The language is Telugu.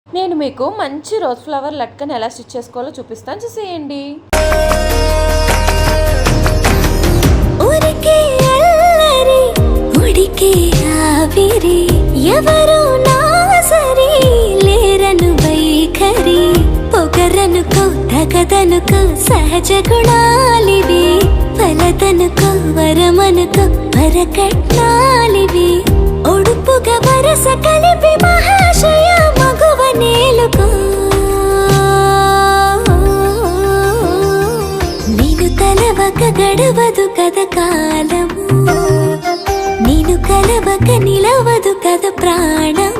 నేను మీకు మంచి రోజ్ ఫ్లవర్ లట్కన్ ఎలా స్టిచ్ చేసుకోవాలో చూపిస్తాను, చూసేయండి. ఎవరు నా సరి లేరను వైఖరి పొగరనుకో తగదనుకో సహజ గుణాలివి ఫలదనుకో వరమనుకో వరకట్నాలివి ఒడుపుగా వరస కలిపి మహాశయ మగువ నేలుకో నేను తలవక గడవదు కథ కాలము నేను కలవక నిలవదు కథ ప్రాణం